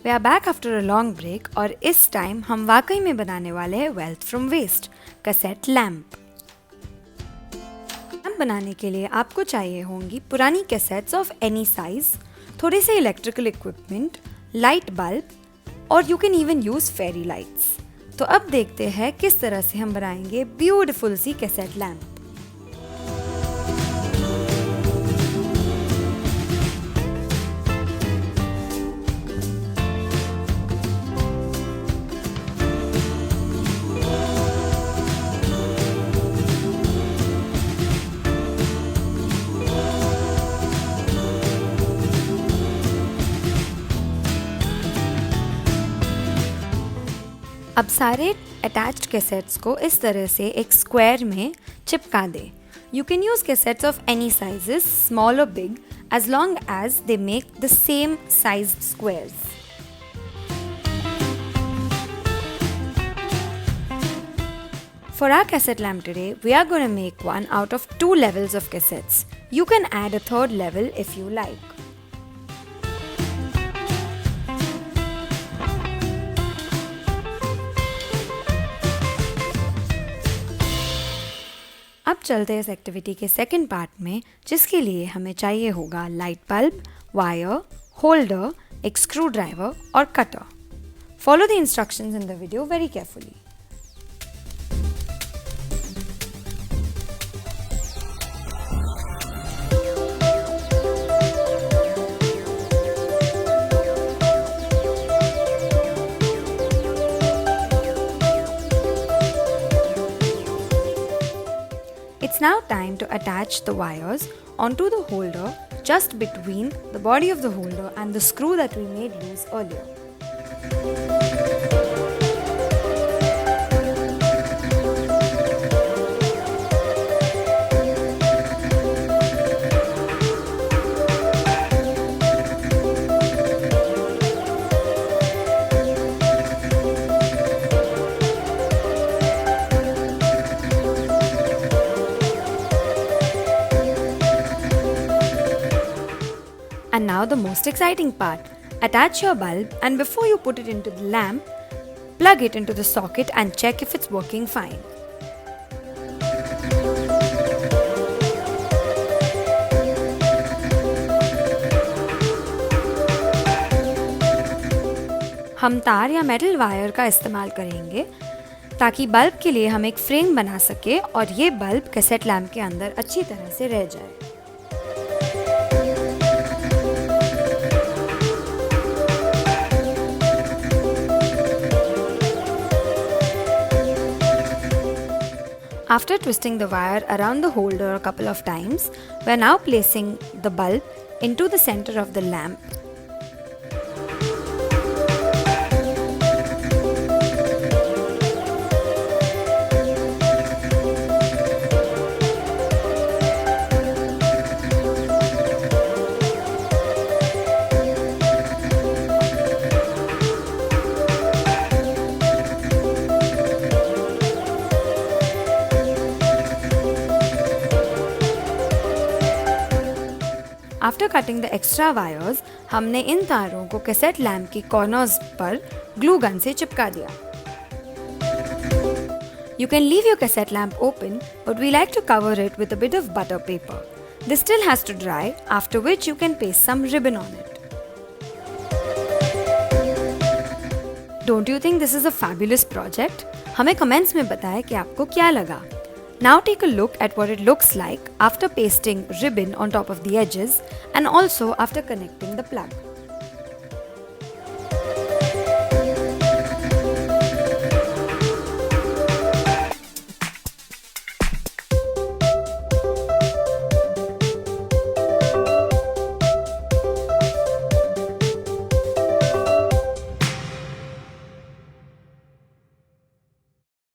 We are back after a long break और इस time हम वाकई में बनाने वाले हैं wealth from waste, cassette lamp. Lamp बनाने के लिए आपको चाहिए होंगी पुरानी कैसेट्स ऑफ एनी साइज, थोड़े से इलेक्ट्रिकल इक्विपमेंट, लाइट बल्ब और you can even use fairy lights. तो अब देखते हैं किस तरह से हम बनाएंगे ब्यूटीफुल सी कैसेट लैम्प। अब सारे अटैच्ड कैसेट्स को इस तरह से एक स्क्वायर में चिपका दें। You can use cassettes of any sizes, small और big, as long as they make the same sized squares. For our cassette lamp today, we are going to make one out of 2 levels of cassettes. You can add a third level if you like. अब चलते हैं इस activity के second part में, जिसके लिए हमें चाहिए होगा लाइट बल्ब, वायर, होल्डर, एक स्क्रू ड्राइवर और cutter. Follow the instructions in the video very carefully. It's now time to attach the wires onto the holder just between the body of the holder and the screw that we made loose earlier. And now the most exciting part. Attach your bulb and before you put it into the lamp, plug it into the socket and check if it's working fine. हम तार या metal wire का इस्तेमाल करेंगे ताकि bulb के लिए हम एक फ्रेम बना सके और ये बल्ब कैसेट लैम्प के अंदर अच्छी तरह से रह जाए। After twisting the wire around the holder a couple of times, we are now placing the bulb into the center of the lamp. After cutting the extra wires, हमने इन तारों को कैसेट लैम्प की कॉर्नर्स पर glue gun से चिपका दिया। You can leave your cassette lamp open, but we like to cover it with a bit of butter paper. This still has to dry, after which you can paste some ribbon on it. Don't you think this is a fabulous project? हमें comments में बताएं कि आपको क्या लगा। Now take a look at what it looks like after pasting ribbon on top of the edges and also after connecting the plug.